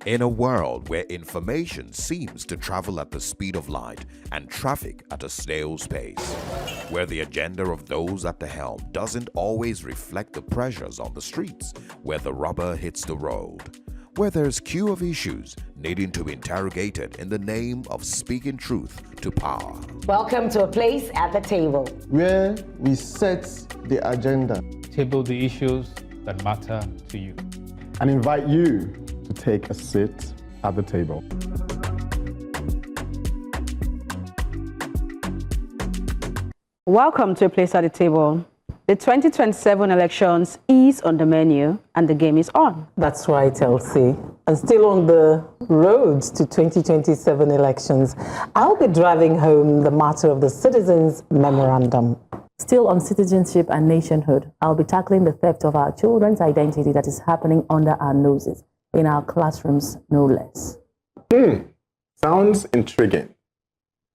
In a world where information seems to travel at the speed of light and traffic at a snail's pace, where the agenda of those at the helm doesn't always reflect the pressures on the streets, where the rubber hits the road, where there's queue of issues needing to be interrogated in the name of speaking truth to power. Welcome to a place at the table, where we set the agenda, table the issues that matter to you, and invite you to take a seat at the table. Welcome to a place at the table. The 2027 elections is on the menu and the game is on. That's right, Elsie. And still on the road to 2027 elections, I'll be driving home the matter of the Citizens Memorandum. Still on citizenship and nationhood, I'll be tackling the theft of our children's identity that is happening under our noses, in our classrooms, no less. Sounds intriguing.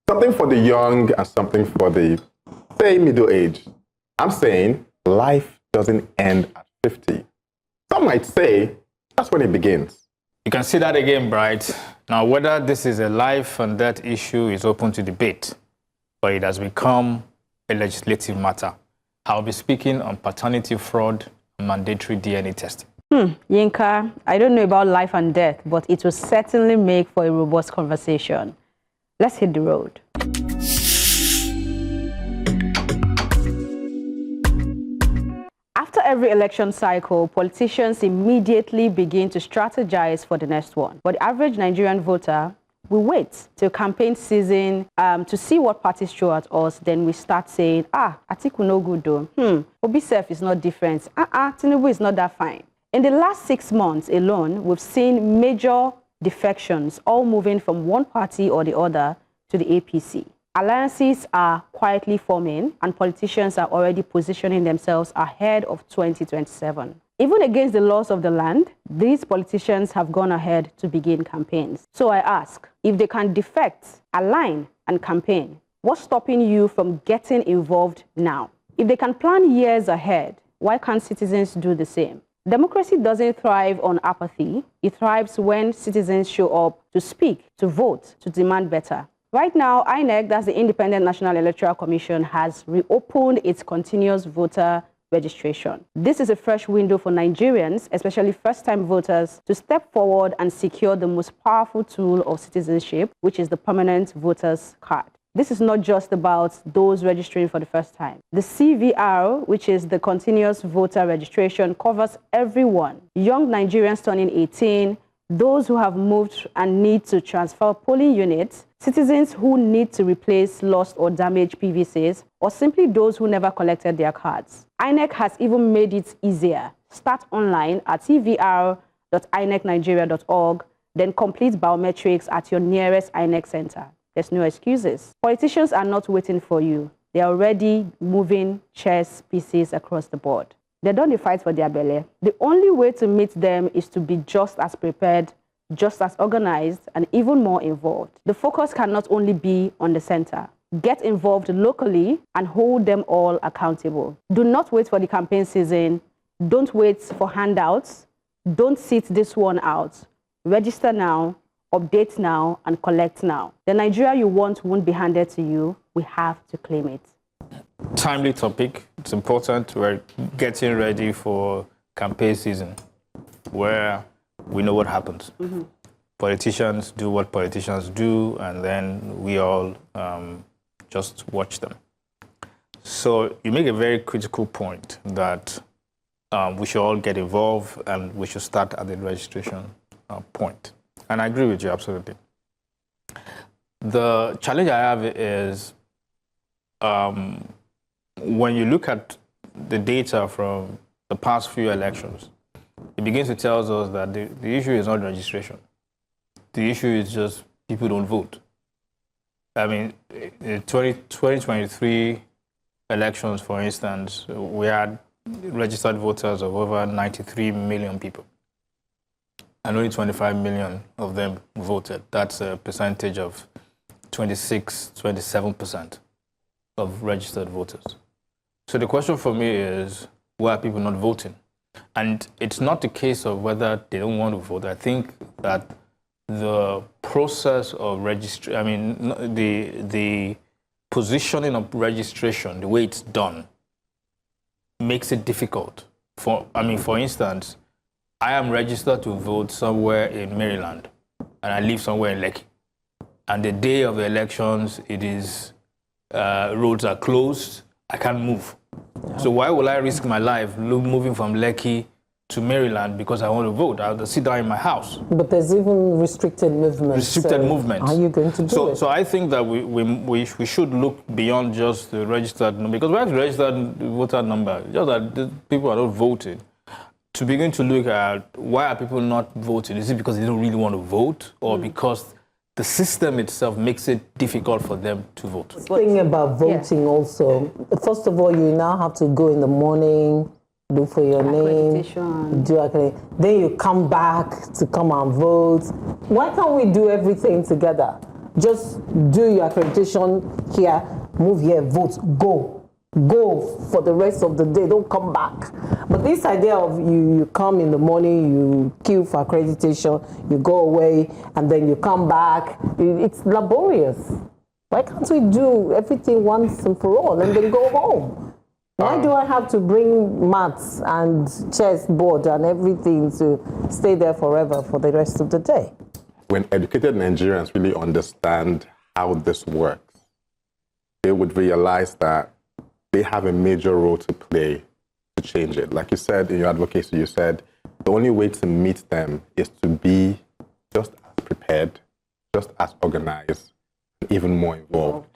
Something for the young and something for the, say, middle age. I'm saying life doesn't end at 50. Some might say that's when it begins. You can see that again, Bright. Now, whether this is a life and death issue is open to debate, but it has become a legislative matter. I'll be speaking on paternity fraud and mandatory DNA testing. Yinka, I don't know about life and death, but it will certainly make for a robust conversation. Let's hit the road. After every election cycle, politicians immediately begin to strategize for the next one. But the average Nigerian voter will wait till campaign season to see what parties throw at us. Then we start saying, Atiku no good though. Obi Sef is not different. Tinubu is not that fine. In the last 6 months alone, we've seen major defections, all moving from one party or the other to the APC. Alliances are quietly forming, and politicians are already positioning themselves ahead of 2027. Even against the laws of the land, these politicians have gone ahead to begin campaigns. So I ask, if they can defect, align, and campaign, what's stopping you from getting involved now? If they can plan years ahead, why can't citizens do the same? Democracy doesn't thrive on apathy. It thrives when citizens show up to speak, to vote, to demand better. Right now, INEC, that's the Independent National Electoral Commission, has reopened its continuous voter registration. This is a fresh window for Nigerians, especially first-time voters, to step forward and secure the most powerful tool of citizenship, which is the permanent voter's card. This is not just about those registering for the first time. The CVR, which is the continuous voter registration, covers everyone. Young Nigerians turning 18, those who have moved and need to transfer polling units, citizens who need to replace lost or damaged PVCs, or simply those who never collected their cards. INEC has even made it easier. Start online at cvr.inecnigeria.org, then complete biometrics at your nearest INEC center. There's no excuses. Politicians are not waiting for you. They are already moving chess pieces across the board. They don't fight for their belly. The only way to meet them is to be just as prepared, just as organized, and even more involved. The focus cannot only be on the center. Get involved locally and hold them all accountable. Do not wait for the campaign season. Don't wait for handouts. Don't sit this one out. Register now, update now, and collect now. The Nigeria you want won't be handed to you. We have to claim it. Timely topic. It's important. We're getting ready for campaign season, where we know what happens. Politicians do what politicians do, and then we all just watch them. So you make a very critical point that we should all get involved and we should start at the registration point. And I agree with you, absolutely. The challenge I have is when you look at the data from the past few elections, it begins to tell us that the issue is not registration. The issue is just people don't vote. I mean, in 2023 elections, for instance, we had registered voters of over 93 million people, and only 25 million of them voted. That's a percentage of 27% of registered voters. So the question for me is, why are people not voting? And it's not the case of whether they don't want to vote. I think that the process of the positioning of registration, the way it's done, makes it difficult. For instance, I am registered to vote somewhere in Maryland, and I live somewhere in Lekki. And the day of the elections, it is roads are closed. I can't move. Yeah. So why will I risk my life moving from Lekki to Maryland because I want to vote? I'll sit down in my house. But there's even restricted movement. Restricted movement. Are you going to do it? So I think that we should look beyond just the registered number, because we have the registered voter number, just that the people are not voting. To begin to look at why are people not voting? Is it because they don't really want to vote, or because the system itself makes it difficult for them to vote? The thing about voting also, first of all, you now have to go in the morning, look for your name, then you come back to come and vote. Why can't we do everything together? Just do your accreditation here, move here, vote, go for the rest of the day, don't come back. But this idea of you come in the morning, you queue for accreditation, you go away, and then you come back, it's laborious. Why can't we do everything once and for all and then go home? Why do I have to bring mats and chessboard and everything to stay there forever for the rest of the day? When educated Nigerians really understand how this works, they would realize that they have a major role to play to change it. Like you said in your advocacy, you said the only way to meet them is to be just as prepared, just as organized, and even more involved.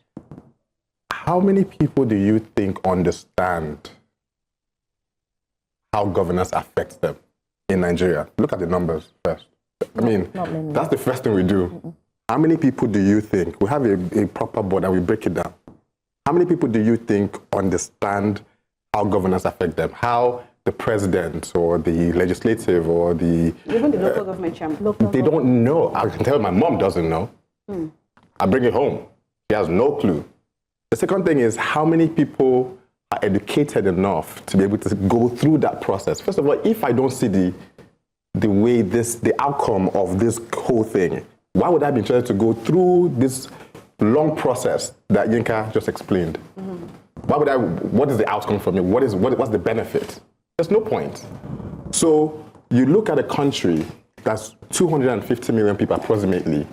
How many people do you think understand how governance affects them in Nigeria? Look at the numbers first. That's the first thing we do. How many people do you think, we have a proper board and we break it down. How many people do you think understand how governance affects them? How the president or the legislative or the... Even the local government chairman. They don't know. I can tell my mom doesn't know. I bring it home. She has no clue. The second thing is, how many people are educated enough to be able to go through that process? First of all, if I don't see the outcome of this whole thing, why would I be interested to go through this long process that Yinka just explained? What is the outcome from it? What's the benefit? There's no point. So you look at a country that's 250 million people approximately,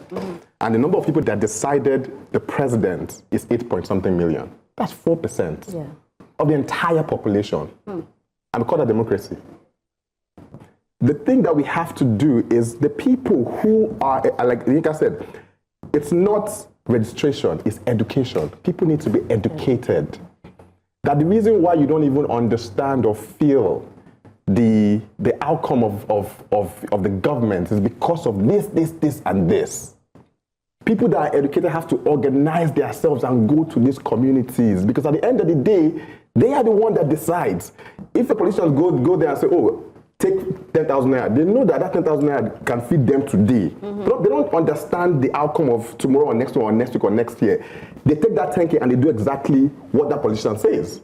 and the number of people that decided the president is 8-point-something million. That's 4% of the entire population. And we call that democracy. The thing that we have to do is the people who are, like Yinka said, it's not registration, it's education. People need to be educated. That the reason why you don't even understand or feel the outcome of the government is because of this, and this. People that are educated have to organize themselves and go to these communities, because at the end of the day, they are the one that decides. If the politicians go there and say, oh, take 10,000 naira, they know that 10,000 naira can feed them today. They don't understand the outcome of tomorrow or next one or next week or next year. They take that 10K and they do exactly what that politician says.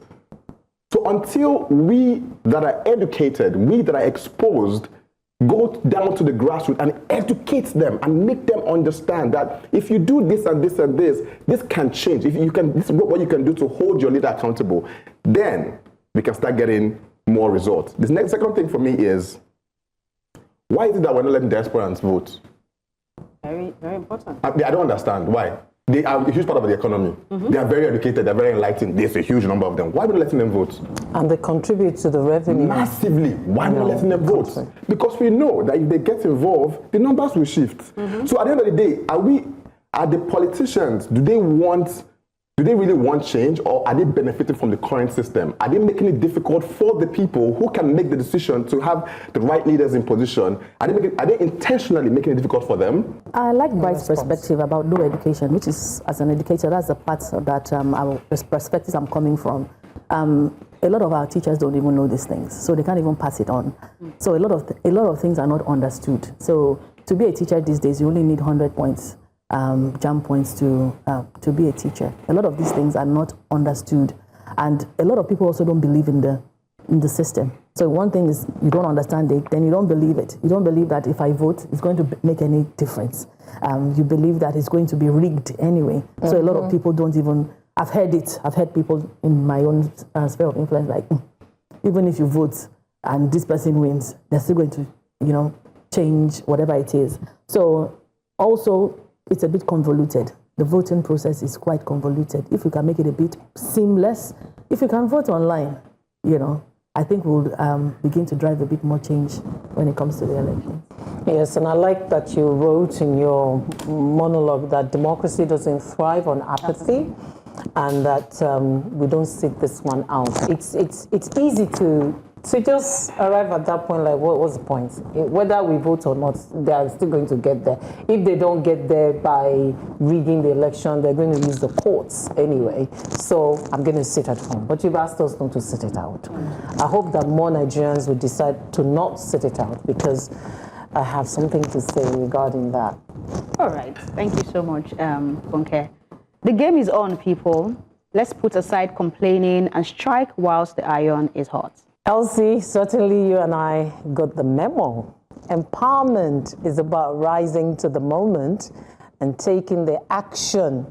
So until we that are educated, we that are exposed, go down to the grassroots and educate them and make them understand that if you do this and this and this can change. If you can, this is what you can do to hold your leader accountable. Then we can start getting more results. The second thing for me is, why is it that we're not letting diasporans vote? Very, very important. I don't understand why. They are a huge part of the economy. They are very educated, they're very enlightened. There's a huge number of them. Why are we not letting them vote? And they contribute to the revenue. Massively. Why are we not letting them vote? Because we know that if they get involved, the numbers will shift. So at the end of the day, are the politicians, do they really want change, or are they benefiting from the current system? Are they making it difficult for the people who can make the decision to have the right leaders in position? Are they intentionally making it difficult for them? I like Bright's perspective about no education, which is, as an educator, that's the part that perspectives I'm coming from. A lot of our teachers don't even know these things, so they can't even pass it on. So a lot of things are not understood. So to be a teacher these days, you only need 100 points. Jump points to be a teacher. A lot of these things are not understood, and a lot of people also don't believe in the in the system. So one thing is you don't understand it, then you don't believe it. You don't believe that if I vote, it's going to make any difference. You believe that it's going to be rigged anyway. So a lot of people don't even, I've heard it. I've heard people in my own sphere of influence like, even if you vote and this person wins, they're still going to, change whatever it is. So also, it's a bit convoluted. The voting process is quite convoluted. If you can make it a bit seamless, if you can vote online, I think we'll begin to drive a bit more change when it comes to the election. Yes, and I like that you wrote in your monologue that democracy doesn't thrive on apathy, and that we don't sit this one out. It's easy to just arrive at that point, like, what's the point? Whether we vote or not, they are still going to get there. If they don't get there by rigging the election, they're going to use the courts anyway. So I'm going to sit at home. But you've asked us not to sit it out. I hope that more Nigerians will decide to not sit it out, because I have something to say regarding that. All right. Thank you so much, Funke. The game is on, people. Let's put aside complaining and strike whilst the iron is hot. Elsie, certainly you and I got the memo. Empowerment is about rising to the moment and taking the action.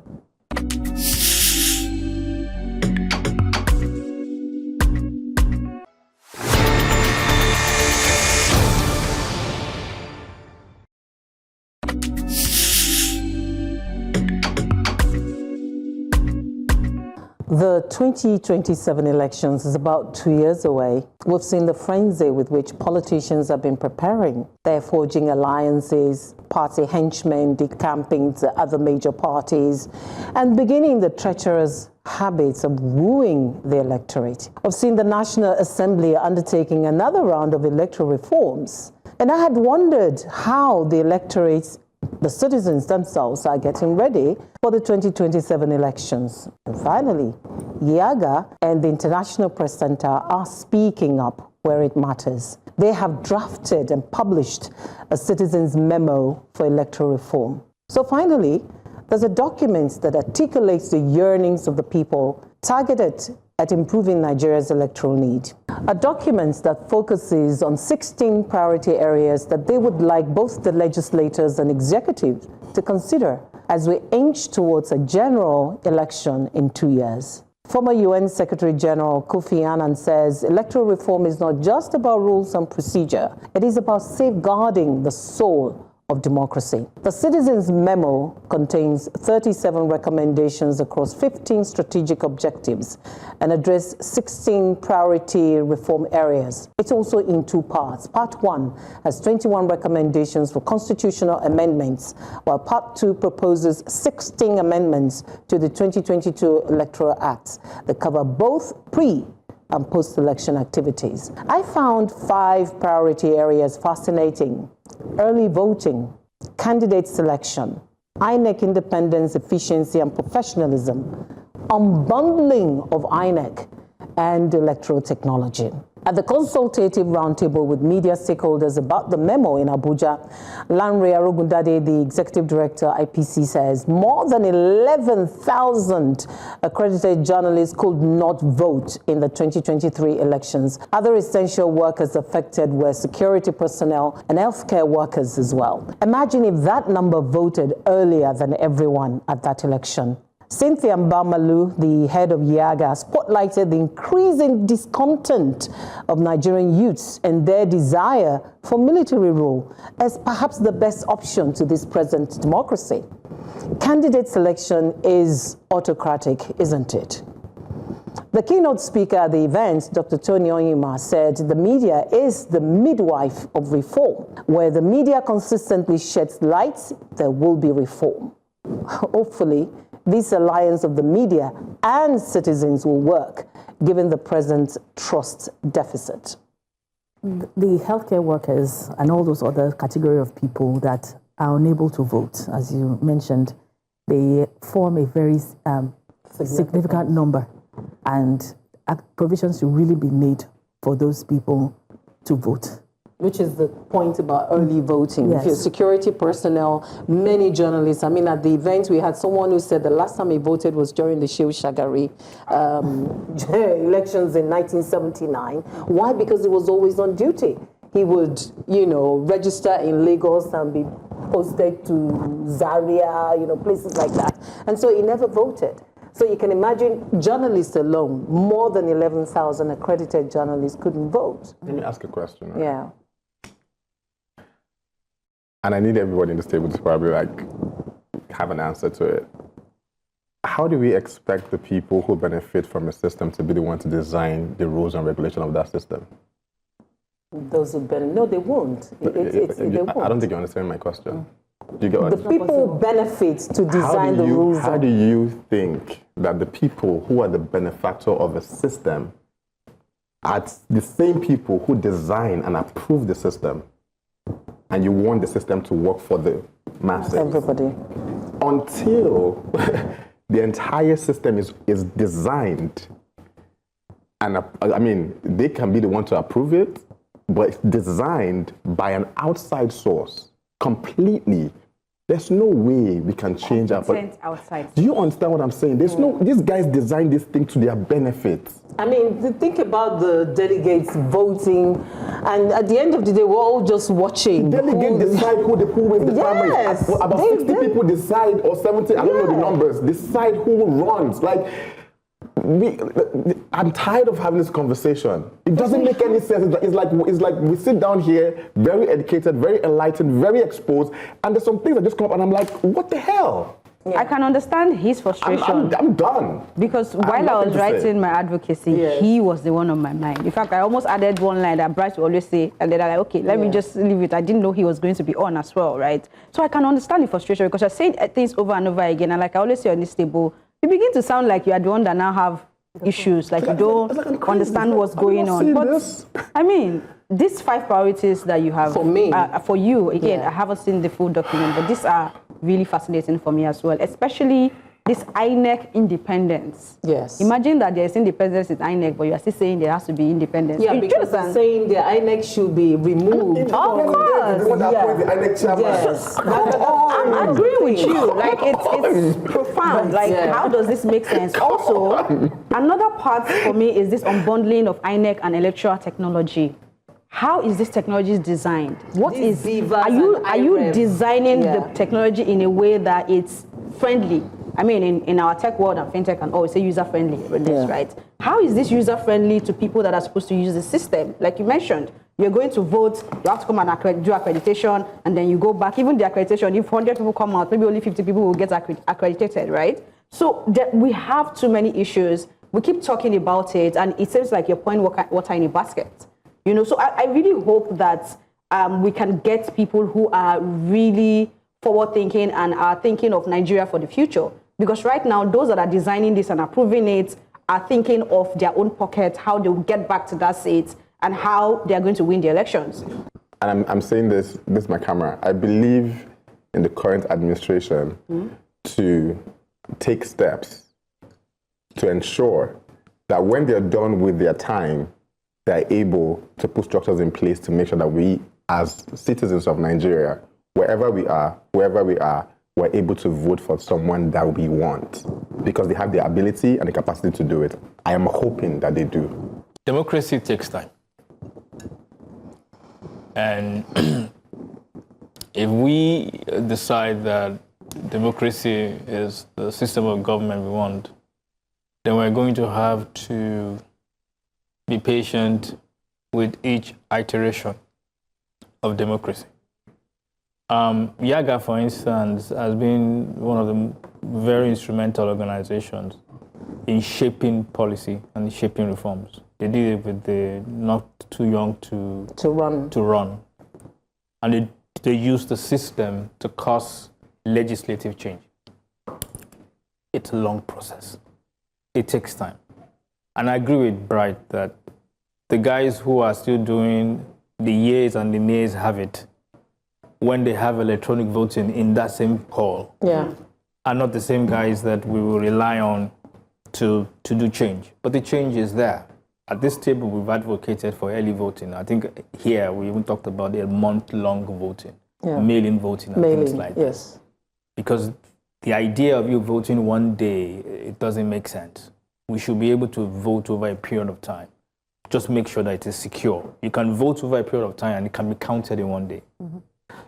The 2027 elections is about 2 years away. We've seen the frenzy with which politicians have been preparing. They're forging alliances, party henchmen decamping to other major parties, and beginning the treacherous habits of wooing the electorate. We've seen the National Assembly undertaking another round of electoral reforms. And I had wondered how the electorates, the citizens themselves, are getting ready for the 2027 elections. And finally, Yaga and the International Press Center are speaking up where it matters. They have drafted and published a citizens' memo for electoral reform. So finally, there's a document that articulates the yearnings of the people targeted at improving Nigeria's electoral need. A document that focuses on 16 priority areas that they would like both the legislators and executives to consider as we inch towards a general election in 2 years. Former UN Secretary General Kofi Annan says electoral reform is not just about rules and procedure. It is about safeguarding the soul of democracy. The Citizens Memo contains 37 recommendations across 15 strategic objectives and address 16 priority reform areas. It's also in two parts. Part 1 has 21 recommendations for constitutional amendments, while Part 2 proposes 16 amendments to the 2022 Electoral Act that cover both pre- and post-election activities. I found 5 priority areas fascinating: early voting, candidate selection, INEC independence, efficiency, and professionalism, unbundling of INEC, and electoral technology. At the consultative roundtable with media stakeholders about the memo in Abuja, Lanre Arogundade, the executive director, IPC, says more than 11,000 accredited journalists could not vote in the 2023 elections. Other essential workers affected were security personnel and healthcare workers as well. Imagine if that number voted earlier than everyone at that election. Cynthia Mbamalu, the head of Yaga, spotlighted the increasing discontent of Nigerian youths and their desire for military rule as perhaps the best option to this present democracy. Candidate selection is autocratic, isn't it? The keynote speaker at the event, Dr. Tony Onyema, said the media is the midwife of reform. Where the media consistently sheds light, there will be reform. Hopefully, this alliance of the media and citizens will work, given the present trust deficit. The healthcare workers and all those other category of people that are unable to vote, as you mentioned, they form a very significant number, and provisions should really be made for those people to vote. Which is the point about early voting. Yes. If you're security personnel, many journalists, I mean, at the event, we had someone who said the last time he voted was during the Shehu Shagari elections in 1979. Why? Because he was always on duty. He would, you know, register in Lagos and be posted to Zaria, you know, places like that. And so he never voted. So you can imagine journalists alone, more than 11,000 accredited journalists couldn't vote. Let me ask a question. Right? Yeah. And I need everybody in this table to probably like have an answer to it. How do we expect the people who benefit from a system to be the ones to design the rules and regulation of that system? Those who benefit, no, they won't. They won't. I don't think you understand my question. Do you get what The people who benefit to design the rules. How do you think that the people who are the benefactor of a system are the same people who design and approve the system, and you want the system to work for the masses? Everybody. Until the entire system is designed, and I mean, they can be the one to approve it, but it's designed by an outside source completely. There's no way we can change our. Outside. Do you understand what I'm saying? There's no. These guys designed this thing to their benefit. I mean, think about the delegates voting, and at the end of the day, we're all just watching. Delegates decide who wins the primaries. Yes, About 60 people decide, or 70, I don't know the numbers, decide who runs. Like, I'm tired of having this conversation. It doesn't make any sense. It's like we sit down here, very educated, very enlightened, very exposed, and there's some things that just come up, and I'm like, what the hell? I can understand his frustration. I'm done. Because while I was writing my advocacy, he was the one on my mind. In fact, I almost added one line that Bryce would always say, and then I'm like, okay, let me just leave it. I didn't know he was going to be on as well, right? So I can understand the frustration because you're saying things over and over again, and like I always say on this table, you begin to sound like you are the one that now have issues, like you don't understand what's going on. But I mean, these 5 priorities that you have for me, for you, again, I haven't seen the full document, but these are really fascinating for me as well, especially this INEC independence. Yes. Imagine that there is independence in INEC, but you are still saying there has to be independence. Yeah, because they're saying the INEC should be removed. Of course. Yes. I'm agreeing with you. Like, it's profound. Like, how does this make sense? Also, another part for me is this unbundling of INEC and electoral technology. How is this technology designed? Are you designing the technology in a way that it's friendly? I mean, in our tech world and fintech and all, we say user-friendly with this, right? How is this user-friendly to people that are supposed to use the system? Like you mentioned, you're going to vote, you have to come and do accreditation, and then you go back. Even the accreditation, if 100 people come out, maybe only 50 people will get accredited, right? So we have too many issues. We keep talking about it, and it seems like you're pouring water in a basket. You know, so I really hope that we can get people who are really forward-thinking and are thinking of Nigeria for the future. Because right now, those that are designing this and approving it are thinking of their own pocket, how they will get back to that seat, and how they are going to win the elections. And I'm saying this is my camera. I believe in the current administration to take steps to ensure that when they're done with their time, they're able to put structures in place to make sure that we, as citizens of Nigeria, wherever we are, we're able to vote for someone that we want because they have the ability and the capacity to do it. I am hoping that they do. Democracy takes time. And if we decide that democracy is the system of government we want, then we're going to have to be patient with each iteration of democracy. YAGA, for instance, has been one of the very instrumental organizations in shaping policy and shaping reforms. They did it with the not too young to run. And they used the system to cause legislative change. It's a long process. It takes time. And I agree with Bright that the guys who are still doing the yeas and the nays have it when they have electronic voting in that same hall are not the same guys that we will rely on to do change. But the change is there. at this table, we've advocated for early voting. I think here we even talked about a month-long voting, mail-in voting, and things like that. Yes. Because the idea of you voting one day, it doesn't make sense. We should be able to vote over a period of time. Just make sure that it is secure. You can vote over a period of time and it can be counted in one day.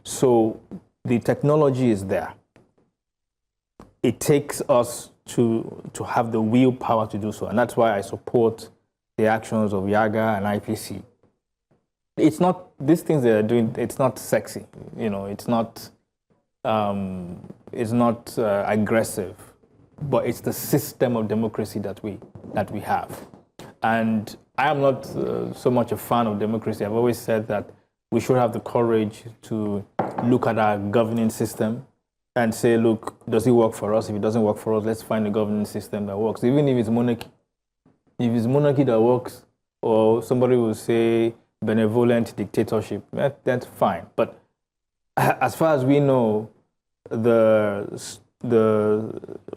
So the technology is there. It takes us to have the willpower to do so. And that's why I support the actions of YAGA and IPC. It's not, these things they are doing, it's not sexy. It's not aggressive, but it's the system of democracy that we have. And I am not so much a fan of democracy. I've always said that we should have the courage to look at our governing system and say, look, does it work for us? If it doesn't work for us, let's find a governing system that works, even if it's monarchy. If it's monarchy that works, or somebody will say benevolent dictatorship, that's fine. But as far as we know, the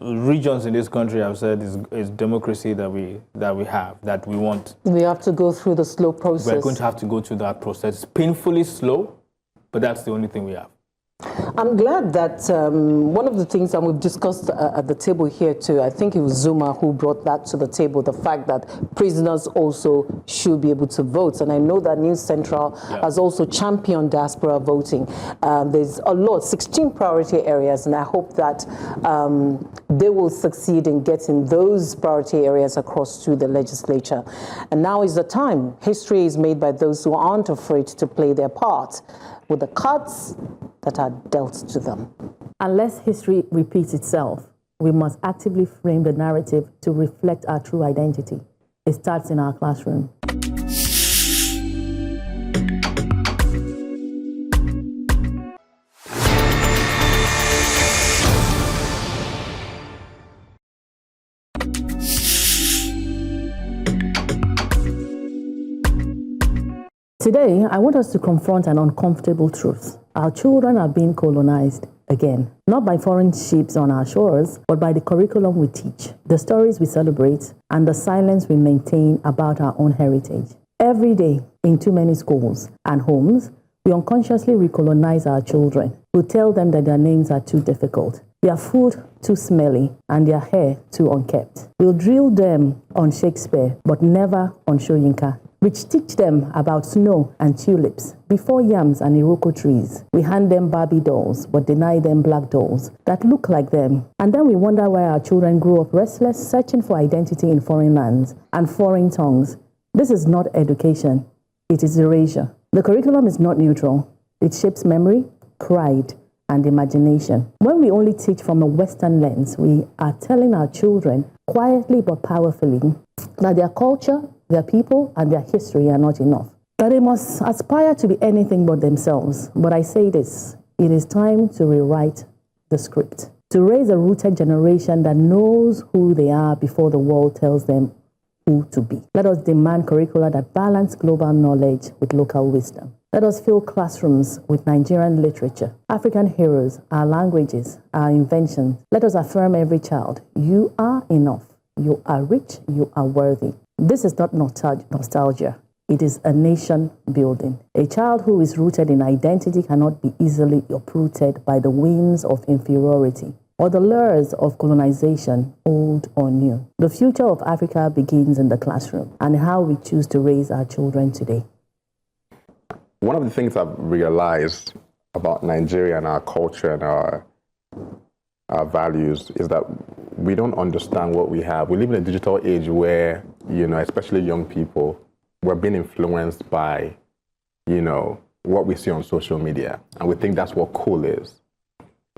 regions in this country have said is democracy that we want. We have to go through the slow process. We're going to have to go through that process. It's painfully slow, but that's the only thing we have. I'm glad that one of the things that we've discussed at the table here too, I think it was Zuma who brought that to the table, the fact that prisoners also should be able to vote. And I know that News Central has also championed diaspora voting. There's a lot, 16 priority areas, and I hope that they will succeed in getting those priority areas across to the legislature. And now is the time. History is made by those who aren't afraid to play their part with the cards that are dealt to them. Unless history repeats itself, we must actively frame the narrative to reflect our true identity. It starts in our classroom. Today, I want us to confront an uncomfortable truth. Our children are being colonized again, not by foreign ships on our shores, but by the curriculum we teach, the stories we celebrate, and the silence we maintain about our own heritage. Every day, in too many schools and homes, we unconsciously recolonize our children. We tell them that their names are too difficult, their food too smelly, and their hair too unkempt. We'll drill them on Shakespeare, but never on Soyinka, which teach them about snow and tulips before yams and Iroko trees. We hand them Barbie dolls, but deny them black dolls that look like them. And then we wonder why our children grow up restless, searching for identity in foreign lands and foreign tongues. This is not education, it is erasure. The curriculum is not neutral. It shapes memory, pride, and imagination. When we only teach from a Western lens, we are telling our children quietly but powerfully that their culture, their people, and their history are not enough. That they must aspire to be anything but themselves. But I say this, it is time to rewrite the script, to raise a rooted generation that knows who they are before the world tells them who to be. Let us demand curricula that balance global knowledge with local wisdom. Let us fill classrooms with Nigerian literature, African heroes, our languages, our inventions. Let us affirm every child, you are enough, you are rich, you are worthy. This is not nostalgia. It is a nation building. A child who is rooted in identity cannot be easily uprooted by the winds of inferiority or the lures of colonization, old or new. The future of Africa begins in the classroom and how we choose to raise our children today. One of the things I've realized about Nigeria and our culture and our values is that we don't understand what we have. We live in a digital age where, especially young people, we're being influenced by, what we see on social media. And we think that's what cool is.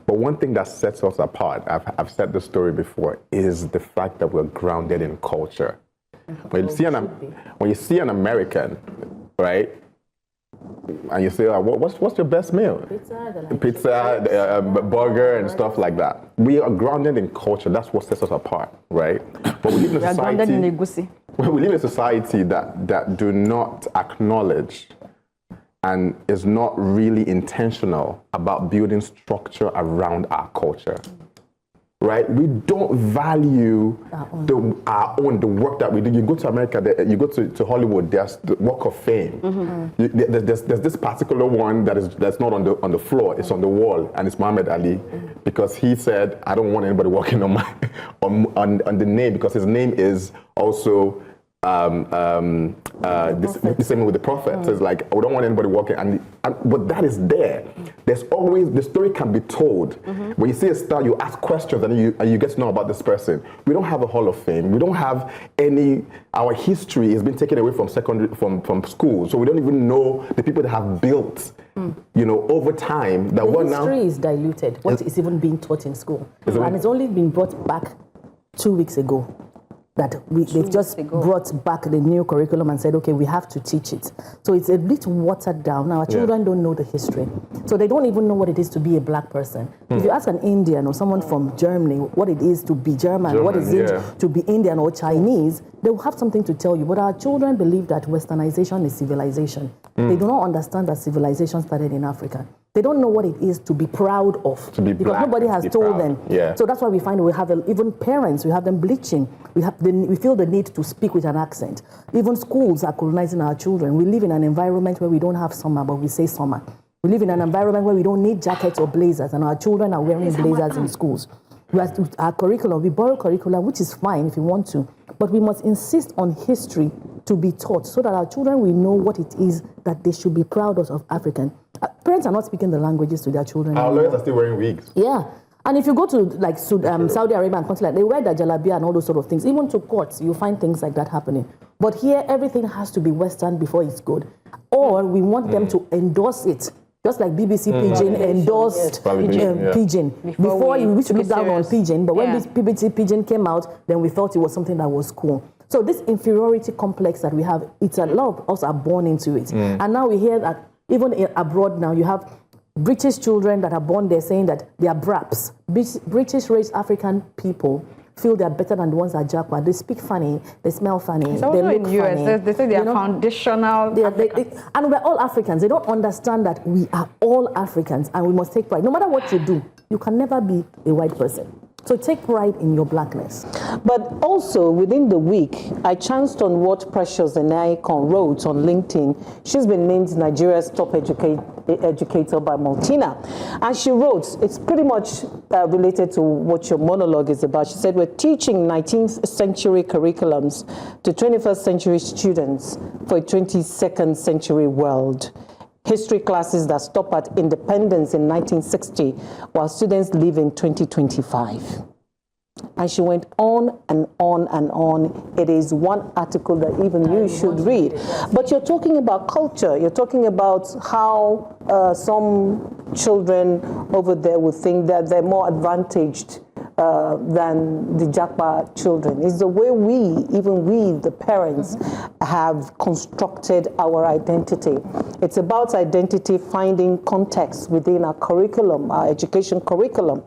But one thing that sets us apart, I've said this story before, is the fact that we're grounded in culture. When you see an American, right? And you say, what's your best meal? Pizza, burger, and stuff like that. We are grounded in culture. That's what sets us apart, right? But we live in a society. We live in a society that do not acknowledge and is not really intentional about building structure around our culture. right? We don't value the work that we do. You go to America, you go to Hollywood, there's the Walk of Fame. There's this particular one that's not on the floor, it's on the wall, and it's Muhammad Ali, because he said, I don't want anybody walking on my on the name, because his name is also the same with the prophet. So it's like, we don't want anybody walking, but that is there. There's always, the story can be told. When you see a star, you ask questions and you get to know about this person. We don't have a Hall of Fame. We don't have any, our history has been taken away from from school. So we don't even know the people that have built, over time. That the history is diluted. What is even being taught in school. And it's only been brought back 2 weeks ago. That they've just brought back the new curriculum and said, okay, we have to teach it. So it's a bit watered down. Now, our children don't know the history. So they don't even know what it is to be a black person. If you ask an Indian or someone from Germany what it is to be German, what is it to be Indian or Chinese, they will have something to tell you. But our children believe that westernization is civilization. They do not understand that civilization started in Africa. They don't know what it is to be proud of, because black, nobody has told them. So that's why we find we have even parents, we have them bleaching. We feel the need to speak with an accent. Even schools are colonizing our children. We live in an environment where we don't have summer, but we say summer. We live in an environment where we don't need jackets or blazers, and our children are wearing blazers in schools. Our curriculum, we borrow curriculum, which is fine if you want to, but we must insist on history to be taught so that our children will know what it is that they should be proud of African. Parents are not speaking the languages to their children. Our lawyers are still wearing wigs. Yeah. And if you go to like Saudi Arabia and countries like, they wear the jalabia and all those sort of things. Even to courts, you find things like that happening. But here, everything has to be Western before it's good. Or we want them to endorse it. Just like BBC Pidgin endorsed Pidgin. Before we used to look down on Pidgin, but when this BBC Pidgin came out, then we thought it was something that was cool. So this inferiority complex that we have, it's a lot of us are born into it. And now we hear that even abroad now, you have British children that are born there saying that they are BRAPs. British raised African people feel they're better than the ones that Japa. They speak funny, they smell funny, they look funny. US, they say they are foundational. And we're all Africans. They don't understand that we are all Africans and we must take pride. No matter what you do, you can never be a white person. So take pride in your blackness. But also, within the week, I chanced on what Precious Enaikon wrote on LinkedIn. She's been named Nigeria's top educator by Maltina. And she wrote, it's pretty much related to what your monologue is about. She said, we're teaching 19th century curriculums to 21st century students for a 22nd century world. History classes that stop at independence in 1960 while students live in 2025. And she went on and on and on. It is one article that even you should read. But you're talking about culture. You're talking about how some children over there would think that they're more advantaged than the Jakpa children. It's the way even we, the parents, have constructed our identity. It's about identity finding context within our curriculum, our education curriculum.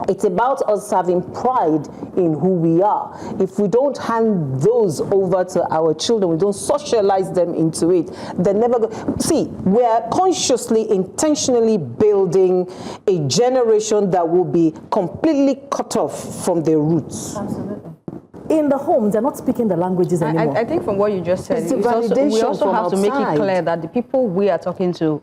It's about us having pride in who we are. If we don't hand those over to our children, we don't socialize them into it, they're never going. See, we're consciously, intentionally building a generation that will be completely cut off from their roots. Absolutely. In the homes, they're not speaking the languages anymore. I think from what you just said, we also have to make it clear that the people we are talking to,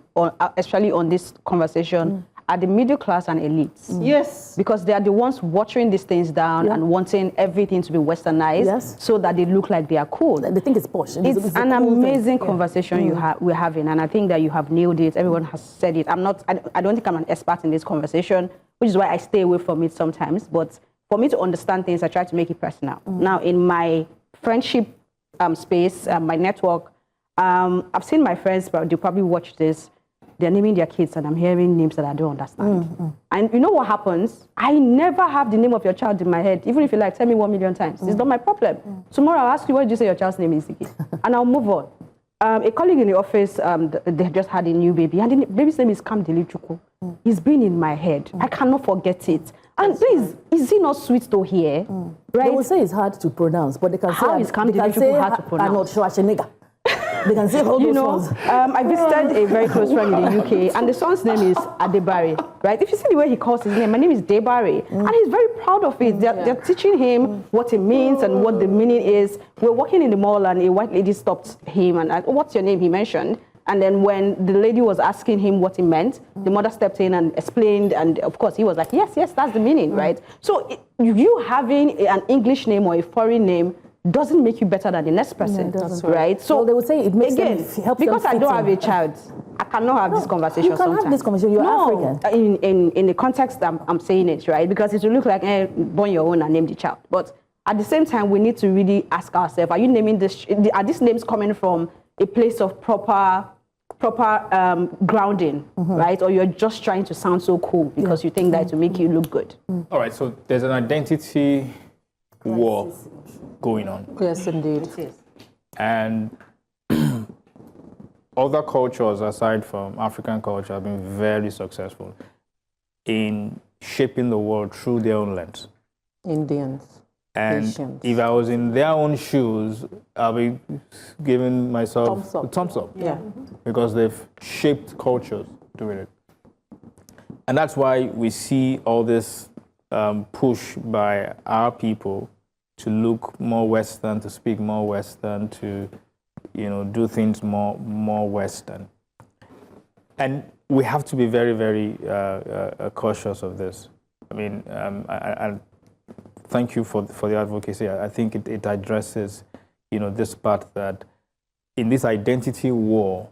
especially on this conversation, are the middle class and elites. Yes. Because they are the ones watering these things down and wanting everything to be westernized so that they look like they are cool. They think it's posh. It's an cool amazing conversation we're having, and I think that you have nailed it. Everyone has said it. I don't think I'm an expert in this conversation, which is why I stay away from it sometimes. But for me to understand things, I try to make it personal. Now, in my friendship space, my network, I've seen my friends, but they'll probably watch this. They're naming their kids, and I'm hearing names that I don't understand. And you know what happens? I never have the name of your child in my head. Even if you like, tell me 1 million times. It's not my problem. Tomorrow I'll ask you, what did you say your child's name is? And I'll move on. A colleague in the office, they just had a new baby, and the baby's name is Kamdeli Chukwu. He's been in my head. I cannot forget it. And please, is it not sweet to hear? Right? They will say it's hard to pronounce, but they can How say is Kamdeli Chukwu hard to pronounce? Arnold Schwarzenegger. They can say all You those know, ones. I visited a very close friend in the UK, and the son's name is Adebare, right? If you see the way he calls his name, my name is Debare, and he's very proud of it. They're teaching him what it means and what the meaning is. We're walking in the mall, and a white lady stopped him and asked, "What's your name?" He mentioned. And then when the lady was asking him what it meant, the mother stepped in and explained, and of course he was like, yes, that's the meaning, right? So you having an English name or a foreign name doesn't make you better than the next person, right? So they would say it makes again, them help because them I don't fit have in. a child, I cannot have this conversation. You can have this conversation. You're African. In the context I'm saying it, right? Because it will look like born your own and name the child. But at the same time, we need to really ask ourselves: are you naming this? Are these names coming from a place of proper grounding, right? Or you're just trying to sound so cool because you think that it will make you look good? All right, so there's an identity war going on. Yes, indeed. It is. And other cultures aside from African culture have been very successful in shaping the world through their own lens. Indians. And Asians. if I was in their own shoes, I'll be giving myself Thumbs up. a thumbs up. Yeah. Because they've shaped cultures doing it. And that's why we see all this push by our people to look more Western, to speak more Western, to do things more Western. And we have to be very, very cautious of this. I mean, I thank you for the advocacy. I think it addresses, this part that in this identity war,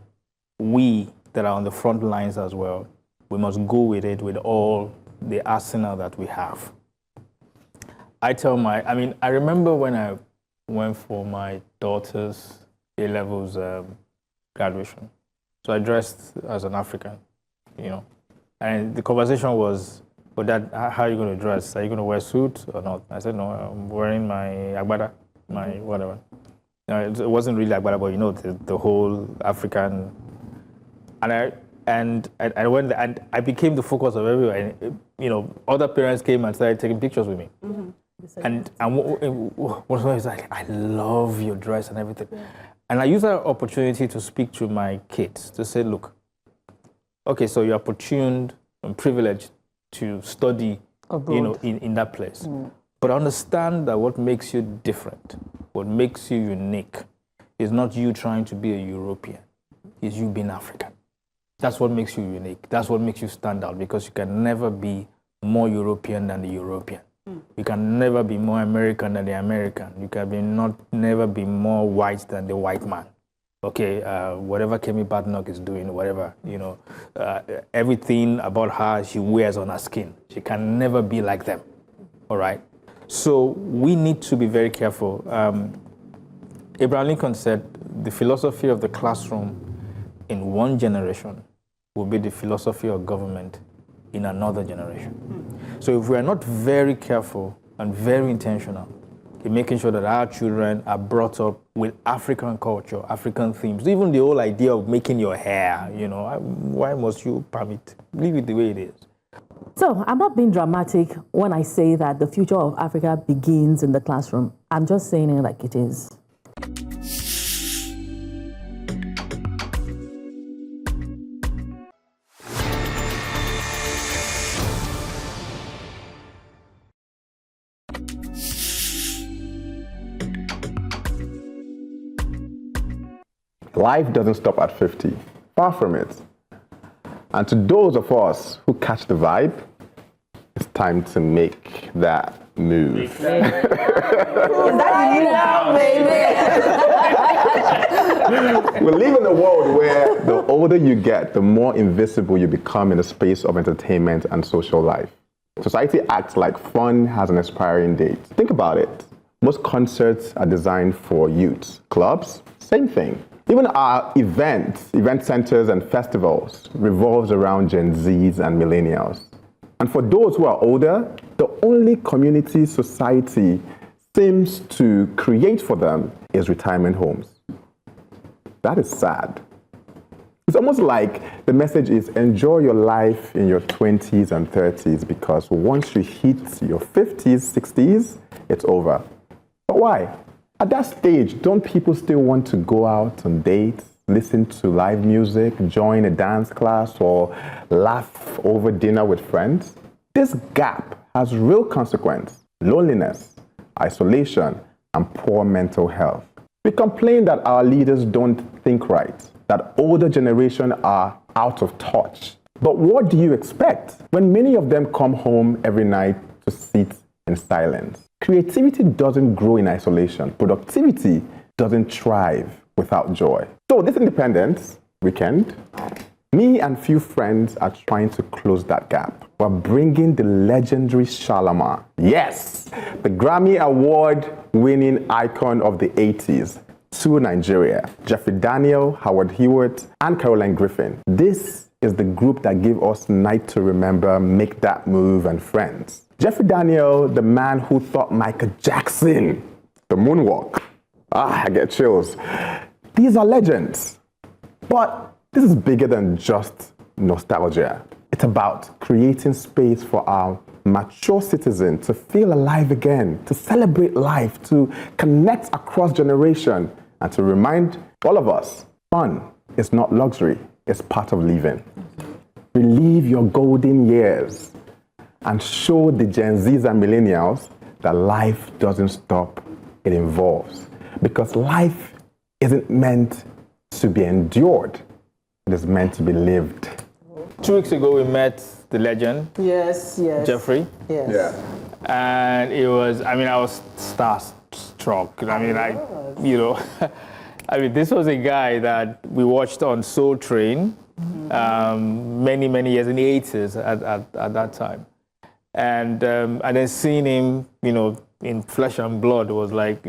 we that are on the front lines as well, we must go with it with all the arsenal that we have. I remember when I went for my daughter's A-levels graduation. So I dressed as an African, and the conversation was, but Dad, how are you going to dress? Are you going to wear a suit or not? I said, no, I'm wearing my agbada, my whatever. It wasn't really agbada, but the whole African. And I went there, and I became the focus of everyone. Other parents came and started taking pictures with me. And one was like, I love your dress and everything. Yeah. And I used that opportunity to speak to my kids to say, look, okay, so you're opportuned and privileged to study, in that place. But understand that what makes you different, what makes you unique, is not you trying to be a European, it's you being African. That's what makes you unique. That's what makes you stand out, because you can never be more European than the European. You can never be more American than the American. You can never be more white than the white man. Okay, whatever Kemi Badnock is doing, whatever, everything about her she wears on her skin. She can never be like them, all right? So we need to be very careful. Abraham Lincoln said, the philosophy of the classroom in one generation will be the philosophy of government in another generation. So if we are not very careful and very intentional in making sure that our children are brought up with African culture, African themes, even the whole idea of making your hair, why must you permit? Leave it the way it is. So I'm not being dramatic when I say that the future of Africa begins in the classroom. I'm just saying it like it is. Life doesn't stop at 50. Far from it. And to those of us who catch the vibe, it's time to make that move. Is that you now, baby? We live in a world where the older you get, the more invisible you become in the space of entertainment and social life. Society acts like fun has an expiring date. Think about it. Most concerts are designed for youths. Clubs, same thing. Even our event centers and festivals revolves around Gen Zs and millennials. And for those who are older, the only community society seems to create for them is retirement homes. That is sad. It's almost like the message is enjoy your life in your 20s and 30s, because once you hit your 50s, 60s, it's over. But why? At that stage, don't people still want to go out on dates, listen to live music, join a dance class, or laugh over dinner with friends? This gap has real consequence: loneliness, isolation, and poor mental health. We complain that our leaders don't think right, that older generation are out of touch. But what do you expect when many of them come home every night to sit in silence? Creativity doesn't grow in isolation. Productivity doesn't thrive without joy. So this Independence weekend, me and few friends are trying to close that gap. We're bringing the legendary Shalama, yes, the Grammy Award-winning icon of the 80s, to Nigeria. Jeffrey Daniel, Howard Hewitt, and Caroline Griffin. This is the group that gave us Night to Remember, Make That Move, and Friends. Jeffrey Daniel, the man who taught Michael Jackson the moonwalk. I get chills. These are legends. But this is bigger than just nostalgia. It's about creating space for our mature citizens to feel alive again, to celebrate life, to connect across generations, and to remind all of us, fun is not luxury, it's part of living. Relive your golden years and show the Gen Zs and millennials that life doesn't stop, it evolves. Because life isn't meant to be endured, it is meant to be lived. 2 weeks ago, we met the legend, Yes, yes. Jeffrey. Yes. Yeah. And it was, I was starstruck. This was a guy that we watched on Soul Train many, many years in the 80s at that time. And then seeing him, in flesh and blood was like,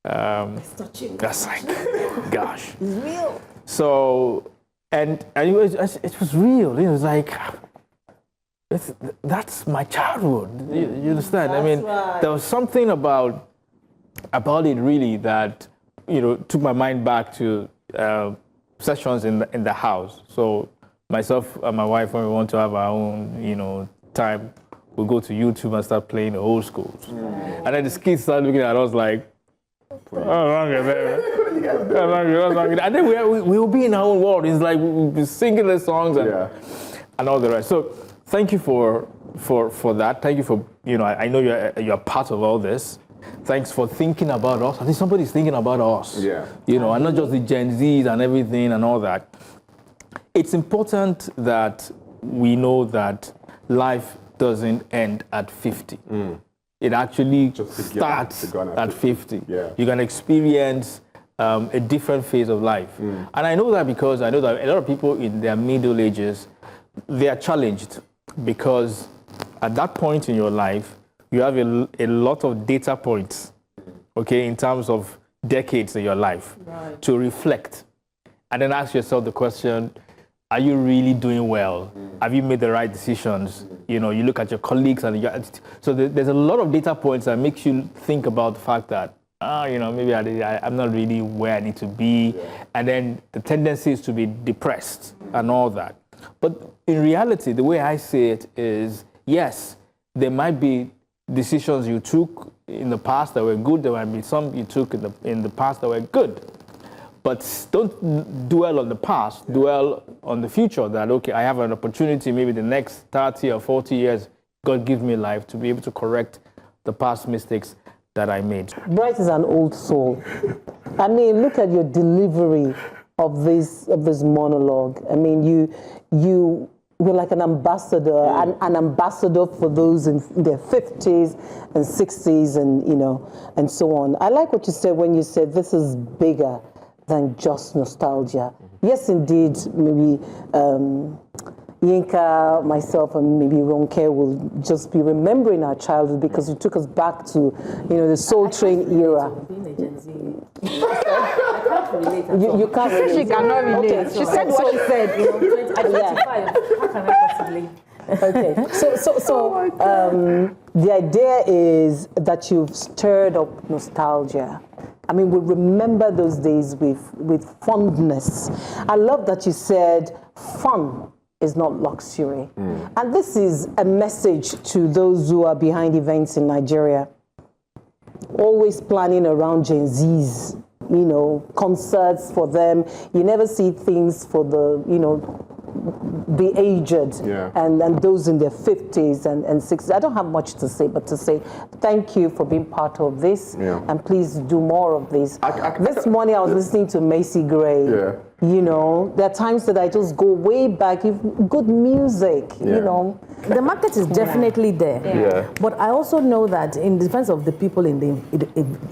that's like, gosh. It's real. So, and it was real. It was like, that's my childhood. You understand? Right. There was something about it really that, took my mind back to sessions in the house. So myself and my wife, when we want to have our own, time, we go to YouTube and start playing the old schools. And then the kids started looking at us like, and then we will be in our own world. It's like we'll be singing the songs and all the rest. So thank you for that. Thank you for, I know you're part of all this. Thanks for thinking about us. I think somebody's thinking about us. Yeah. And not just the Gen Zs and everything and all that. It's important that we know that life doesn't end at 50. It actually starts at 50. Yeah. You can experience a different phase of life. And I know that because I know that a lot of people in their middle ages, they are challenged because at that point in your life, you have a lot of data points, okay, in terms of decades in your life to reflect. And then ask yourself the question, are you really doing well? Have you made the right decisions? You look at your colleagues so there's a lot of data points that makes you think about the fact that, maybe I'm not really where I need to be. And then the tendency is to be depressed and all that. But in reality, the way I see it is, yes, there might be decisions you took in the past that were good. There might be some you took in the past that were good. But don't dwell on the past, dwell on the future that, okay, I have an opportunity, maybe the next 30 or 40 years, God gives me life to be able to correct the past mistakes that I made. Bright is an old soul. Look at your delivery of this monologue. You were like an ambassador, an ambassador for those in their 50s and 60s and so on. I like what you said when you said this is bigger than just nostalgia. Yes, indeed, maybe Yinka, myself, and maybe Ronke will just be remembering our childhood because it took us back to, the Soul Train era. I can't relate. You can't relate. She cannot relate. Okay. She said what she said. At 25, how can I possibly? Okay, so the idea is that you've stirred up nostalgia. We remember those days with fondness. I love that you said fun is not luxury. And this is a message to those who are behind events in Nigeria. always planning around Gen Z's, you know, concerts for them. You never see things for the, you know, the aged and those in their 50s and 60s. I don't have much to say, but to say thank you for being part of this, and please do more of this. This morning I was listening to Macy Gray. You know, there are times that I just go way back, good music, you know. The market is definitely there. But I also know that in defense of the people in the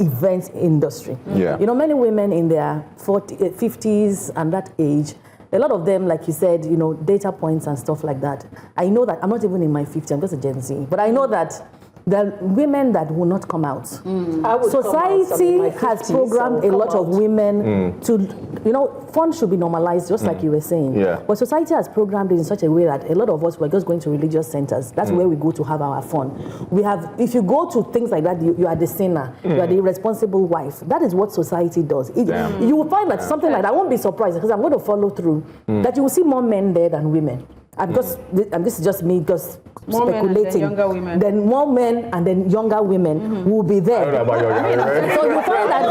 events industry, you know, many women in their 50s and that age, a lot of them, like you said, you know, data points and stuff like that. I know that I'm not even in my 50s, I'm just a Gen Z, but I know that there are women that will not come out. Society has programmed a lot of women to, you know, fun should be normalized, just like you were saying. But society has programmed it in such a way that a lot of us were just going to religious centers. That's where we go to have our fun. We have, if you go to things like that, you are the sinner, you are the irresponsible wife. That is what society does. You will find that something like that, I won't be surprised because I'm going to follow through, that you will see more men there than women. And this is just me just more speculating. Then more men and then younger women will be there. I don't know about younger women. So you find that,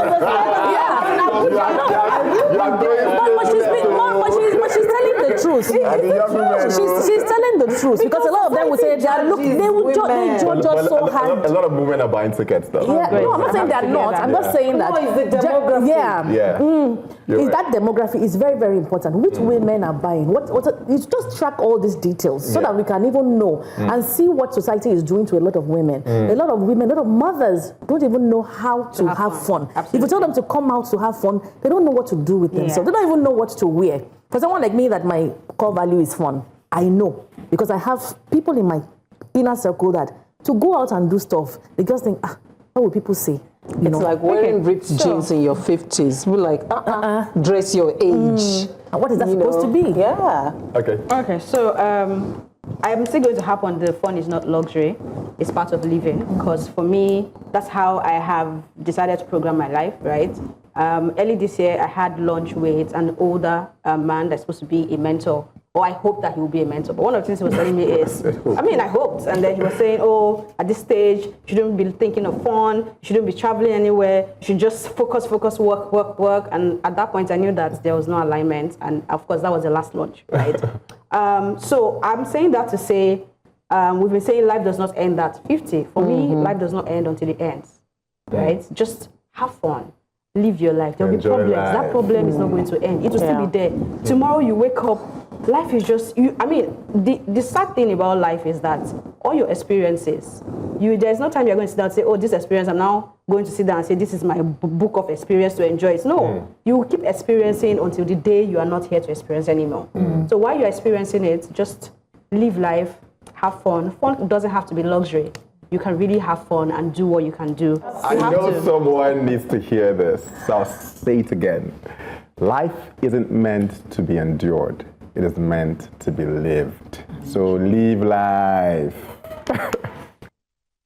but she's telling the truth. She's telling the truth because a lot of them will say they will judge us so hard. A lot of women are buying tickets though. No, I'm not saying they're not. I'm just saying that. It's the demography. That demography is very, very important. Which women are buying? You just track all these details so that we can even know and see what society is doing to a lot of women. A lot of women, a lot of mothers don't even know how to have fun. If you tell them to come out to have fun, they don't know what to do with themselves. They don't even know what to wear. For someone like me, that my core value is fun, I know because I have people in my inner circle that to go out and do stuff, they just think, what will people say? You know? Like wearing ripped jeans in your 50s. We're like, dress your age. What is that supposed to be? Okay, so I'm still going to harp on the fun is not luxury. It's part of living. Because for me, that's how I have decided to program my life, right? Early this year, I had lunch with an older man that's supposed to be a mentor. Or I hope that he will be a mentor. But one of the things he was telling me is, I hoped. And then he was saying, at this stage, you shouldn't be thinking of fun. You shouldn't be traveling anywhere. You should just focus, work. And at that point, I knew that there was no alignment. And of course, that was the last lunch, right? So I'm saying that to say, we've been saying life does not end at 50. For me, life does not end until it ends, right? Just have fun. Live your life. There will be problems. That problem is not going to end. It will still be there. Tomorrow you wake up, life is just you. The sad thing about life is that all your experiences, there's no time you're going to sit down and say, this experience, I'm now going to sit down and say, this is my book of experience to enjoy it. No, you will keep experiencing until the day you are not here to experience anymore. So while you're experiencing it, just live life, have fun. Fun doesn't have to be luxury. You can really have fun and do what you can do. I know someone needs to hear this, so I'll say it again. Life isn't meant to be endured. It is meant to be lived. So live life.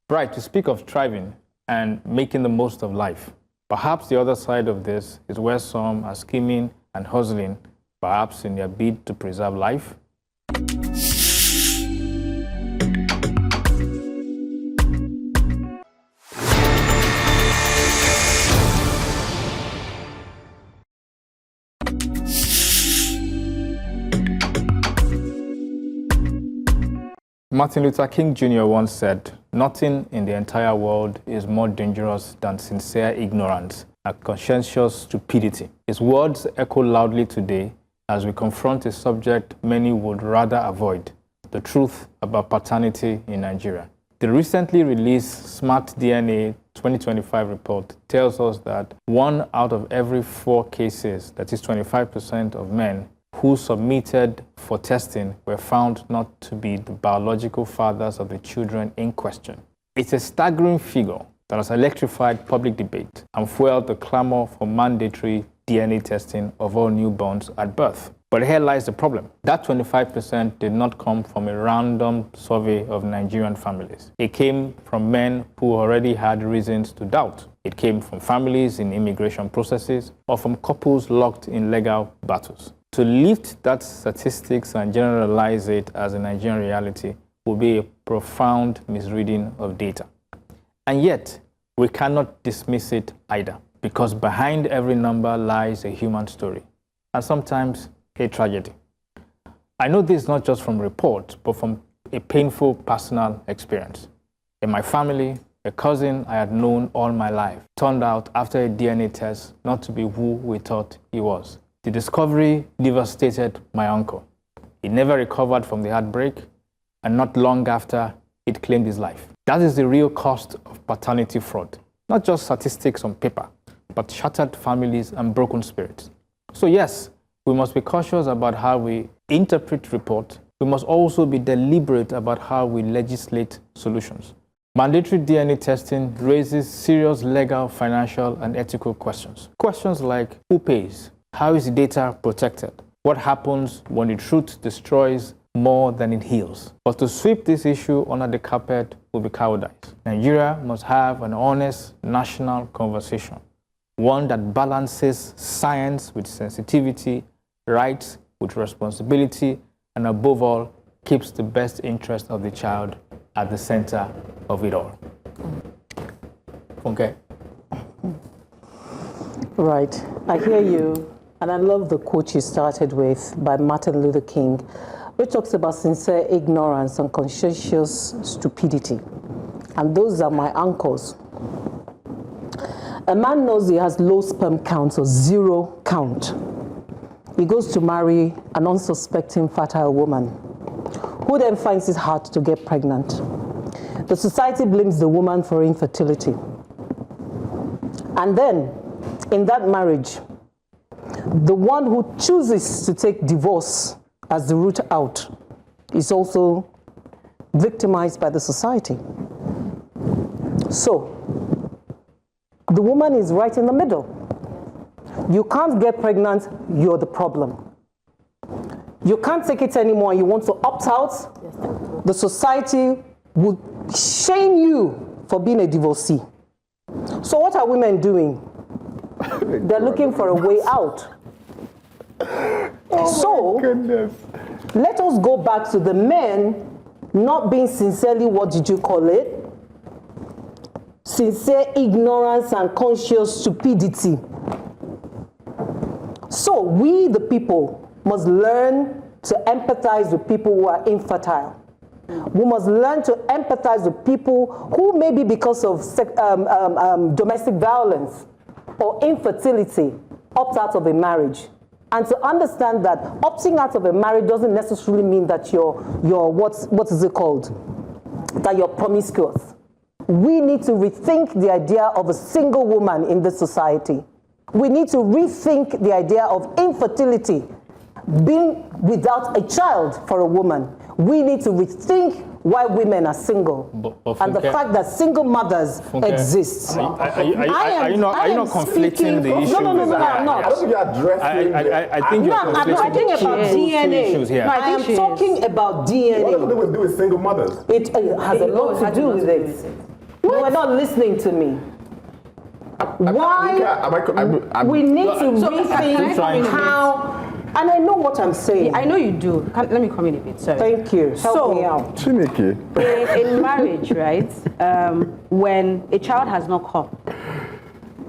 Right, to speak of thriving and making the most of life, perhaps the other side of this is where some are scheming and hustling, perhaps in their bid to preserve life. Martin Luther King Jr. once said, "Nothing in the entire world is more dangerous than sincere ignorance and conscientious stupidity." His words echo loudly today as we confront a subject many would rather avoid, the truth about paternity in Nigeria. The recently released Smart DNA 2025 report tells us that 1 out of every 4 cases, that is 25% of men, who submitted for testing were found not to be the biological fathers of the children in question. It's a staggering figure that has electrified public debate and fueled the clamor for mandatory DNA testing of all newborns at birth. But here lies the problem. That 25% did not come from a random survey of Nigerian families. It came from men who already had reasons to doubt. It came from families in immigration processes or from couples locked in legal battles. To lift that statistics and generalize it as a Nigerian reality would be a profound misreading of data. And yet, we cannot dismiss it either, because behind every number lies a human story, and sometimes a tragedy. I know this not just from reports, but from a painful personal experience. In my family, a cousin I had known all my life turned out after a DNA test not to be who we thought he was. The discovery devastated my uncle. He never recovered from the heartbreak, and not long after, it claimed his life. That is the real cost of paternity fraud. Not just statistics on paper, but shattered families and broken spirits. So yes, we must be cautious about how we interpret reports. We must also be deliberate about how we legislate solutions. Mandatory DNA testing raises serious legal, financial, and ethical questions. Questions like who pays? How is the data protected? What happens when the truth destroys more than it heals? But to sweep this issue under the carpet will be cowardice. Nigeria must have an honest national conversation, one that balances science with sensitivity, rights with responsibility, and above all, keeps the best interest of the child at the center of it all. Okay? Right. I hear you. And I love the quote you started with by Martin Luther King, which talks about sincere ignorance and conscientious stupidity. And those are my uncles. A man knows he has low sperm count or zero count. He goes to marry an unsuspecting fertile woman, who then finds it hard to get pregnant. The society blames the woman for infertility. And then, in that marriage, the one who chooses to take divorce as the route out is also victimized by the society. So, the woman is right in the middle. You can't get pregnant, you're the problem. You can't take it anymore, you want to opt out, the society would shame you for being a divorcee. So what are women doing? They're looking for a way out. Let us go back to the men not being sincerely, what did you call it? Sincere ignorance and conscious stupidity. So we, the people, must learn to empathize with people who are infertile. We must learn to empathize with people who maybe because of domestic violence or infertility opt out of a marriage. And to understand that opting out of a marriage doesn't necessarily mean that you're what is it called? That you're promiscuous. We need to rethink the idea of a single woman in this society. We need to rethink the idea of infertility, being without a child for a woman. We need to rethink why women are single, and the fact that single mothers exist. Are you not conflicting the issue? No, I'm not. I don't think you're addressing I think you're I'm talking about DNA. Here. No, I am talking about DNA. What does it do with single mothers? It has a lot to do with it. You are not listening to me. Why? We need to rethink how. And I know what I'm saying. Yeah, I know you do. Let me come in a bit. Sorry. Thank you. Help me out. Chineke. In marriage, right, when a child has not come,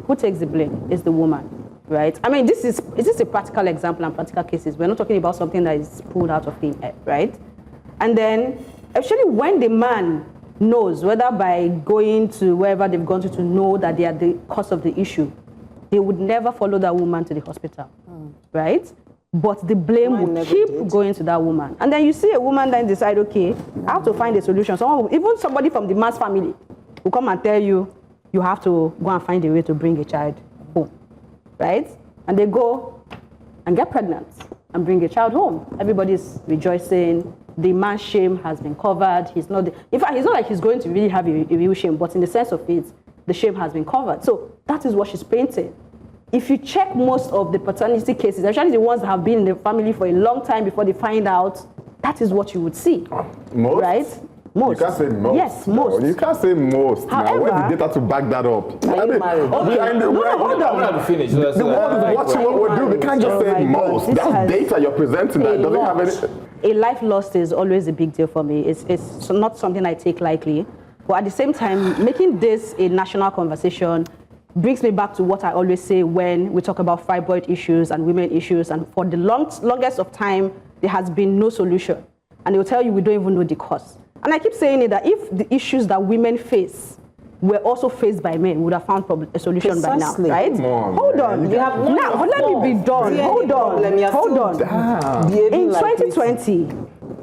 who takes the blame? It's the woman, right? I mean, is this a practical example and practical cases? We're not talking about something that is pulled out of thin air, right? And then, actually, when the man knows, whether by going to wherever they've gone to know that they are the cause of the issue, they would never follow that woman to the hospital, right? But the blame will keep going to that woman. And then you see a woman then decide, okay, I have to find a solution. Even somebody from the Mass family will come and tell you, you have to go and find a way to bring a child home, right? And they go and get pregnant and bring a child home. Everybody's rejoicing. The man's shame has been covered. In fact, it's not like he's going to really have a real shame, but in the sense of it, the shame has been covered. So that is what she's painting. If you check most of the paternity cases, especially the ones that have been in the family for a long time before they find out, that is what you would see. Most? Right? Most. You can't say most. Yes, most. No, you can't say most. However, where's the data to back that up? Are you married? Hold on. Finish. The world is watching what we're doing. We can't just say most. That's data you're presenting that doesn't have any. A life lost is always a big deal for me. It's not something I take lightly. But at the same time, making this a national conversation brings me back to what I always say when we talk about fibroid issues and women issues. And for the longest of time, there has been no solution. And they will tell you we don't even know the cause. And I keep saying it that if the issues that women face were also faced by men, we would have found a solution by now, right? Hold on. Now, let me be done. Hold on. In 2020,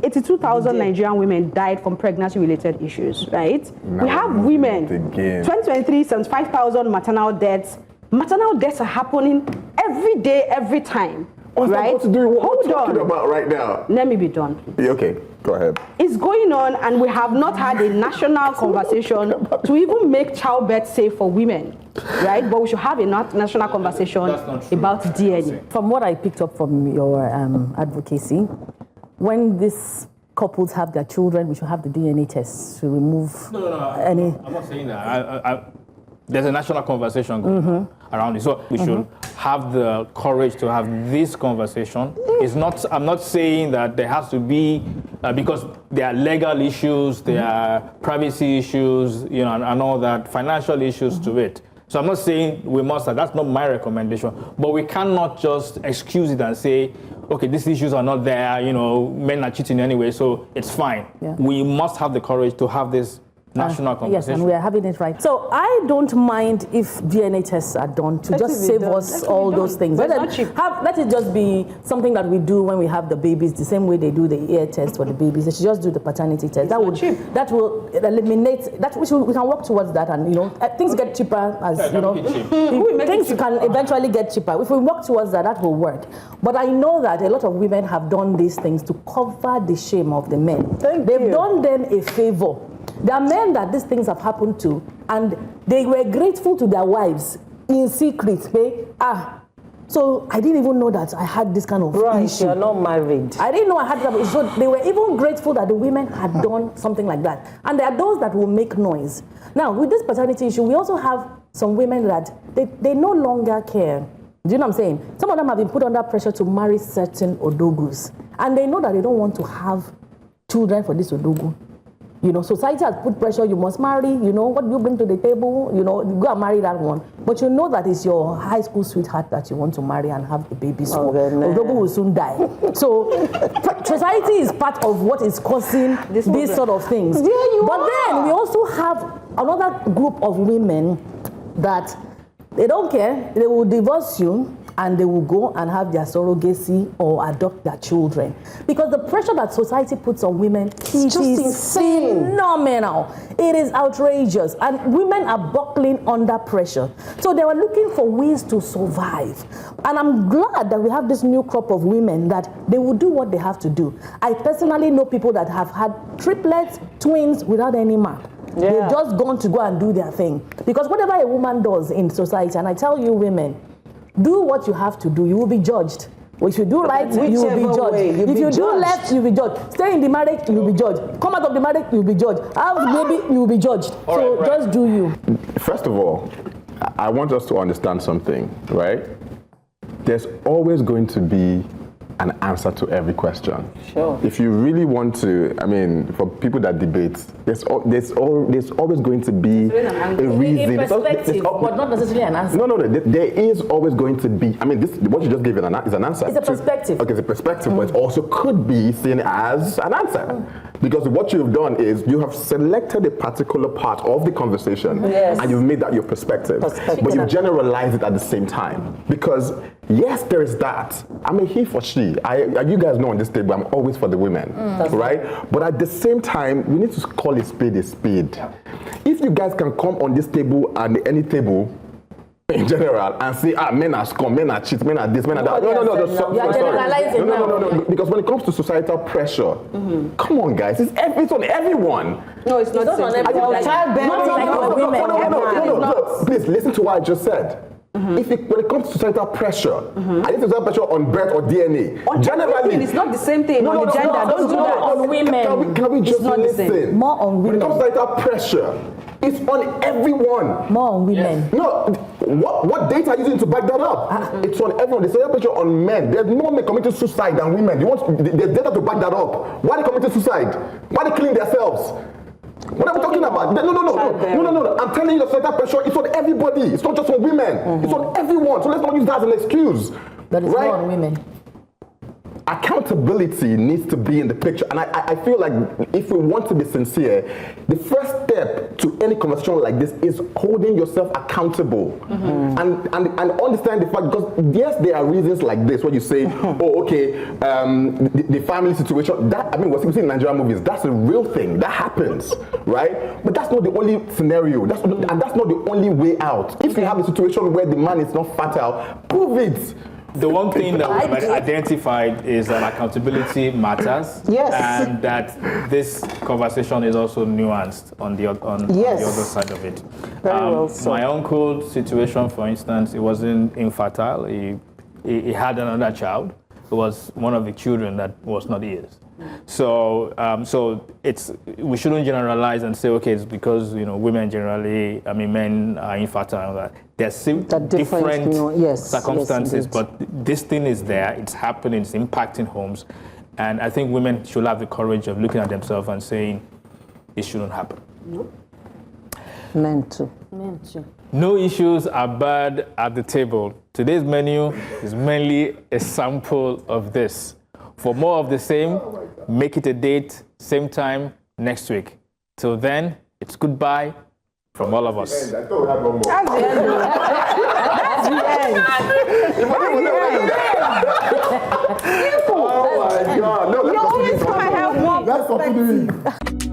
82,000 Nigerian women died from pregnancy-related issues, right? We have women, 2023, 75,000 maternal deaths. Maternal deaths are happening every day, every time. What's right? that got to do with what Hold we're talking on. about right now? Let me be done, please. Okay, go ahead. It's going on, and we have not had a national conversation to even make childbirth safe for women, right? But we should have a national conversation about DNA. From what I picked up from your advocacy, when these couples have their children, we should have the DNA tests to remove any... I'm not saying that. There's a national conversation going on around it. So we should have the courage to have this conversation. It's not, I'm not saying that there has to be, because there are legal issues, there are privacy issues, you know, and all that, financial issues to it. So I'm not saying we must, that's not my recommendation, but we cannot just excuse it and say, okay, these issues are not there, you know, men are cheating anyway, so it's fine. Yeah. We must have the courage to have this national conversation. Yes, and we are having it right. So I don't mind if DNA tests are done to just save us all those things. Let it just be something that we do when we have the babies, the same way they do the ear test for the babies. They should just do the paternity test. That will eliminate that. We can work towards that, and you know, things get cheaper as you know. Things can eventually get cheaper. If we work towards that, that will work. But I know that a lot of women have done these things to cover the shame of the men. They've done them a favor. There are men that these things have happened to, and they were grateful to their wives in secret. So I didn't even know that I had this kind of issue. You're not married. I didn't know I had that issue. So they were even grateful that the women had done something like that. And there are those that will make noise. Now, with this paternity issue, we also have some women that they no longer care. Do you know what I'm saying? Some of them have been put under pressure to marry certain odogus. And they know that they don't want to have children for this odogu. You know, society has put pressure, you must marry, you know, what do you bring to the table? You know, you go and marry that one. But you know that it's your high school sweetheart that you want to marry and have the babies for. Odogu will soon die. So, society is part of what is causing these sort of things. But then we also have another group of women that they don't care, they will divorce you, and they will go and have their surrogacy or adopt their children. Because the pressure that society puts on women is just insane. Phenomenal. It is outrageous. And women are buckling under pressure. So they were looking for ways to survive. And I'm glad that we have this new crop of women that they will do what they have to do. I personally know people that have had triplets, twins without any man. Yeah. They've just gone to go and do their thing. Because whatever a woman does in society, and I tell you women, do what you have to do. You will be judged. If you do right, you will be judged. If you do left, you will be judged. Stay in the marriage, you will be judged. Come out of the marriage, you will be judged. Have a baby, you will be judged. So just do you. First of all, I want us to understand something, right? There's always going to be an answer to every question. Sure. If you really want to, I mean, for people that debate, there's always going to be a reason. A perspective, but not necessarily an answer. No, there is always going to be, I mean, what you just gave is an answer. It's a perspective. Okay, it's a perspective, but it also could be seen as an answer. Because what you've done is you have selected a particular part of the conversation and you've made that your perspective. But you generalize it at the same time. Because yes, there is that. I'm a he for she. You guys know on this table, I'm always for the women, right? But at the same time, we need to call a spade a spade. Yeah. If you guys can come on this table and any table in general and say, men are scum, men are cheats, men are this, men are that. No. Because when it comes to societal pressure, come on, guys, it's on everyone. No, it's not on everyone. No. Please listen to what I just said. When it comes to societal pressure, I think societal pressure on birth or DNA. Generally, it's not the same thing on the gender. Don't do that. On women. Can we just listen? More on women. When it comes to societal pressure, it's on everyone. More on women. No, what data are you using to back that up? It's on everyone. There's social pressure on men. There's more men committing suicide than women. There's data to back that up. Why are they committing suicide? Why are they killing themselves? What are we talking about? No. I'm telling you, the societal pressure is on everybody. It's not just on women. It's on everyone. So let's not use that as an excuse. But it's not on women. Accountability needs to be in the picture, and I feel like if we want to be sincere, the first step to any conversation like this is holding yourself accountable and understand the fact, because yes, there are reasons like this where you say, oh, okay, the family situation, that, I mean, what we see in Nigerian movies, that's a real thing, that happens, right? But that's not the only scenario, and that's not the only way out. If you have a situation where the man is not fertile, prove it. The one thing that we've identified is that accountability matters, and that this conversation is also nuanced on the other side of it. Very well said. My uncle's situation, for instance, he wasn't infertile. He had another child. It was one of the children that was not his. So we shouldn't generalize and say, okay, it's because women generally, I mean, men are infertile. That there's different circumstances, but this thing is there. It's happening. It's impacting homes, and I think women should have the courage of looking at themselves and saying, it shouldn't happen. Men too. No issues are bad at the table. Today's menu is mainly a sample of this. For more of the same, make it a date, same time next week. Till then, it's goodbye from all of us. I thought we had one more. That's the end. Oh my God. No, You always come and have one perspective.